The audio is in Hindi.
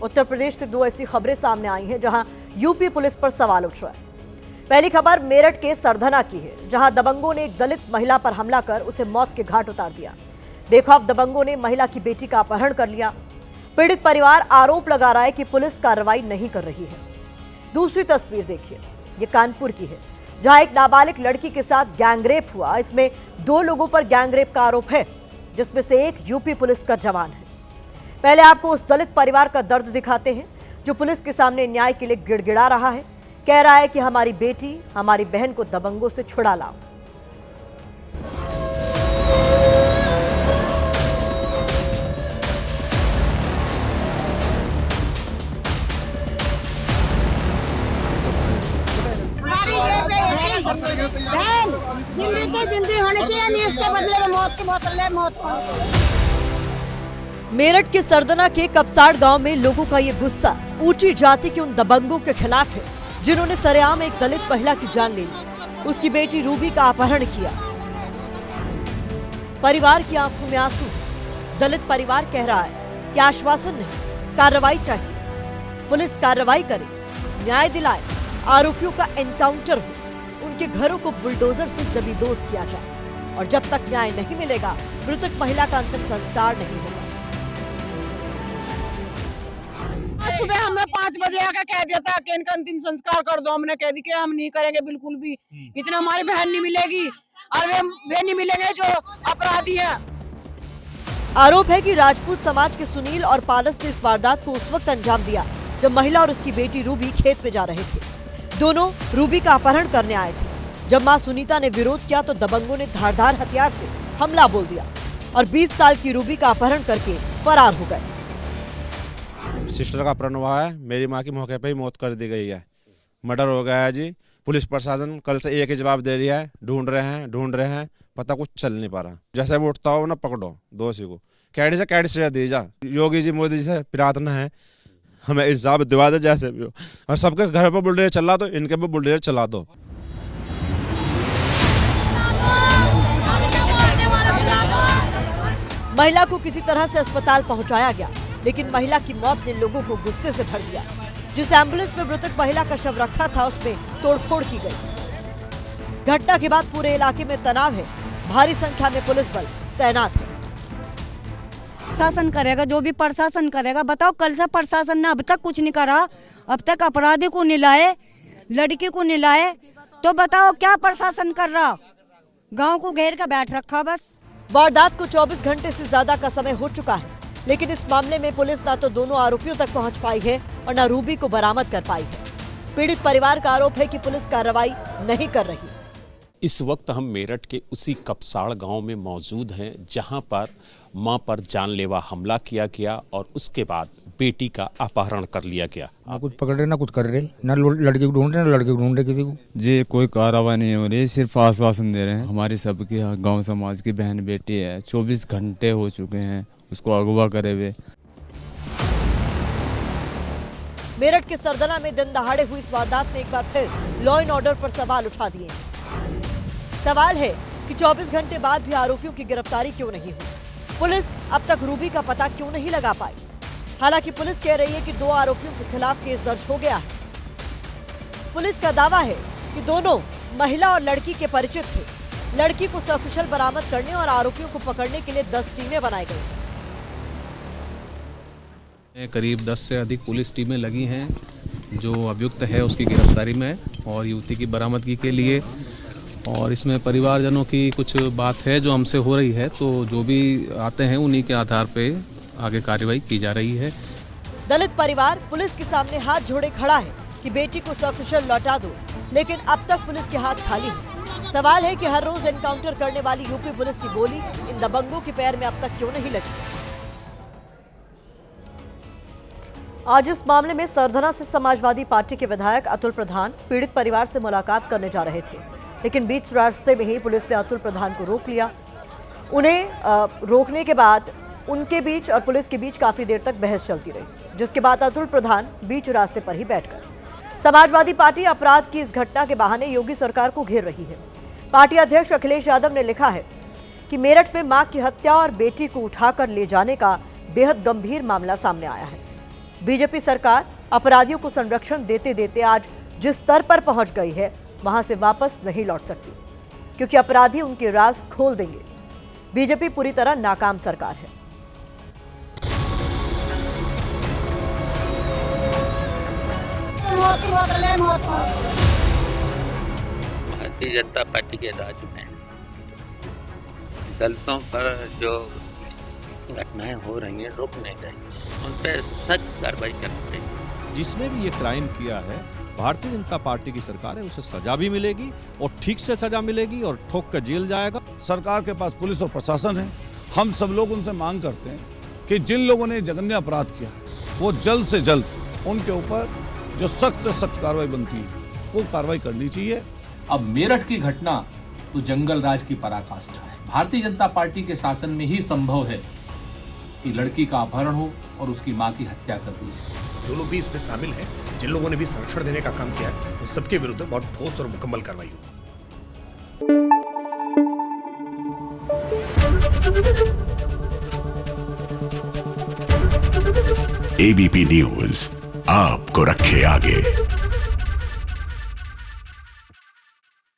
उत्तर प्रदेश से दो ऐसी खबरें सामने आई हैं जहां यूपी पुलिस पर सवाल उठ रहा है। पहली खबर मेरठ के सरधना की है, जहां दबंगों ने एक दलित महिला पर हमला कर उसे मौत के घाट उतार दिया। बेखौफ दबंगों ने महिला की बेटी का अपहरण कर लिया। पीड़ित परिवार आरोप लगा रहा है कि पुलिस कार्रवाई नहीं कर रही है। दूसरी तस्वीर देखिए, ये कानपुर की है, जहां एक नाबालिग लड़की के साथ गैंगरेप हुआ। इसमें 2 लोगों पर गैंगरेप का आरोप है, जिसमें से एक यूपी पुलिस का जवान है। पहले आपको उस दलित परिवार का दर्द दिखाते हैं, जो पुलिस के सामने न्याय के लिए गिड़गिड़ा रहा है। कह रहा है कि हमारी बेटी, हमारी बहन को दबंगों से छुड़ा लाओ। जिंदगी से जिंदगी होनी चाहिए, नहीं उसके बदले में मौत की बोतल है, मौत होनी। मेरठ के सरदना के कपसाड़ गांव में लोगों का ये गुस्सा ऊंची जाति के उन दबंगों के खिलाफ है, जिन्होंने सरेआम एक दलित महिला की जान ले ली, उसकी बेटी रूबी का अपहरण किया। परिवार की आंखों में आंसू। दलित परिवार कह रहा है कि आश्वासन नहीं, कार्रवाई चाहिए। पुलिस कार्रवाई करे, न्याय दिलाए, आरोपियों का एनकाउंटर हो, उनके घरों को बुलडोजर से जमींदोज किया जाए, और जब तक न्याय नहीं मिलेगा, मृतक महिला का अंतिम संस्कार नहीं होगा। सुबह हमें 5 बजे आके कह दिया था कि इनका अंतिम संस्कार कर दो। हमने कह दी कि हम नहीं करेंगे बिल्कुल भी, इतना हमारी बहन नहीं मिलेगी और वे नहीं मिलेंगे जो अपराधी है। आरोप है कि राजपूत समाज के सुनील और पारस ने इस वारदात को उस वक्त अंजाम दिया जब महिला और उसकी बेटी रूबी खेत में जा रहे थे। दोनों रूबी का अपहरण करने आए थे। जब मां सुनीता ने विरोध किया तो दबंगों ने धारदार हथियार से हमला बोल दिया और 20 साल की रूबी का अपहरण करके फरार हो गए। सिस्टर का अपहरण हुआ है, मेरी माँ की मौके पर ही मौत कर दी गई है, मर्डर हो गया है जी। पुलिस प्रशासन कल से एक ही जवाब दे रहा है, ढूंढ रहे हैं, पता कुछ चल नहीं पा रहा। जैसे वो उठता हो ना, पकड़ो दोषी को, कैडी से दी जा। योगी जी मोदी जी से प्रार्थना है, हमें इंसाफ दिवा दे जैसे भी हो, और सबके घर पर बुलडोजर चला दो, इनके पे बुलडोजर चला दो। महिला को किसी तरह से अस्पताल पहुंचाया गया, लेकिन महिला की मौत ने लोगों को गुस्से से भर दिया। जिस एम्बुलेंस में मृतक महिला का शव रखा था, उसमें तोड़फोड़ की गई। घटना के बाद पूरे इलाके में तनाव है, भारी संख्या में पुलिस बल तैनात है। प्रशासन करेगा, जो भी प्रशासन करेगा। बताओ, कल से प्रशासन ने अब तक कुछ नहीं करा, अब तक अपराधी को नहीं लाए, लड़की को नहीं लाए, तो बताओ क्या प्रशासन कर रहा? गांव को घेर कर बैठ रखा बस। वारदात को 24 घंटे से ज्यादा का समय हो चुका है, लेकिन इस मामले में पुलिस ना तो दोनों आरोपियों तक पहुंच पाई है और न रूबी को बरामद कर पाई है। पीड़ित परिवार का आरोप है कि पुलिस कार्रवाई नहीं कर रही। इस वक्त हम मेरठ के उसी कपसाड़ गांव में मौजूद हैं, जहां पर मां पर जानलेवा हमला किया गया और उसके बाद बेटी का अपहरण कर लिया गया। ना कुछ पकड़ रहे, ना कुछ कर रहे, ना लड़के को ढूंढ रहे, ना लड़के को ढूंढ रहे किसी को। जी कोई कार्रवाई नहीं हो रही, सिर्फ आश्वासन दे रहे हैं। हमारी सबकी गांव समाज की बहन बेटी है, 24 घंटे हो चुके हैं उसको अगवा करे हुए। मेरठ के सरदना में दिन दहाड़े हुई इस वारदात ने एक बार फिर लॉ एंड ऑर्डर पर सवाल उठा दिए। सवाल है कि 24 घंटे बाद भी आरोपियों की गिरफ्तारी क्यों नहीं हुई? पुलिस अब तक रूबी का पता क्यों नहीं लगा पाई? हालांकि पुलिस कह रही है कि 2 आरोपियों के खिलाफ केस दर्ज हो गया है। पुलिस का दावा है कि दोनों महिला और लड़की के परिचित थे। लड़की को सकुशल बरामद करने और आरोपियों को पकड़ने के लिए 10 टीमें बनाई गई। करीब 10 से अधिक पुलिस टीमें लगी हैं जो अभियुक्त है उसकी गिरफ्तारी में और युवती की बरामदगी के लिए। और इसमें परिवारजनों की कुछ बात है जो हमसे हो रही है, तो जो भी आते हैं उन्हीं के आधार पे आगे कार्रवाई की जा रही है। दलित परिवार पुलिस के सामने हाथ जोड़े खड़ा है कि बेटी को सकुशल लौटा दो, लेकिन अब तक पुलिस के हाथ खाली है। सवाल है कि हर रोज एनकाउंटर करने वाली यूपी पुलिस की गोली इन दबंगों के पैर में अब तक क्यों नहीं लगी? आज इस मामले में सरधना से समाजवादी पार्टी के विधायक अतुल प्रधान पीड़ित परिवार से मुलाकात करने जा रहे थे, लेकिन बीच रास्ते में ही पुलिस ने अतुल प्रधान को रोक लिया। उन्हें रोकने के बाद उनके बीच और पुलिस के बीच काफी देर तक बहस चलती रही, जिसके बाद अतुल प्रधान बीच रास्ते पर ही बैठ गए। समाजवादी पार्टी अपराध की इस घटना के बहाने योगी सरकार को घेर रही है। पार्टी अध्यक्ष अखिलेश यादव ने लिखा है कि मेरठ में मां की हत्या और बेटी को उठाकर ले जाने का बेहद गंभीर मामला सामने आया है। बीजेपी सरकार अपराधियों को संरक्षण देते देते आज जिस स्तर पर पहुंच गई है वहां से वापस नहीं लौट सकती, क्योंकि अपराधी उनके राज खोल देंगे। बीजेपी पूरी तरह नाकाम सरकार है। भारतीय जनता पार्टी के राज में दलितों पर जो घटनाएं हो रही हैं रुक नहीं रही, उन पर सख्त कार्रवाई करनी चाहिए। जिसने भी ये क्राइम किया है, भारतीय जनता पार्टी की सरकार है, उसे सजा भी मिलेगी और ठीक से सजा मिलेगी और ठोक कर जेल जाएगा। सरकार के पास पुलिस और प्रशासन है। हम सब लोग उनसे मांग करते हैं कि जिन लोगों ने जघन्य अपराध किया वो जल्द से जल्द उनके ऊपर जो सख्त से सख्त कार्रवाई बनती है वो कार्रवाई करनी चाहिए। अब मेरठ की घटना तो जंगल राज की पराकाष्ठा है। भारतीय जनता पार्टी के शासन में ही संभव है कि लड़की का अपहरण हो और उसकी मां की हत्या कर दी जाए। जो लोग भी इसमें शामिल हैं, जिन लोगों ने भी संरक्षण देने का काम किया है, उन सबके विरुद्ध बहुत ठोस और मुकम्मल कार्रवाई हो। एबीपी न्यूज आपको रखे आगे।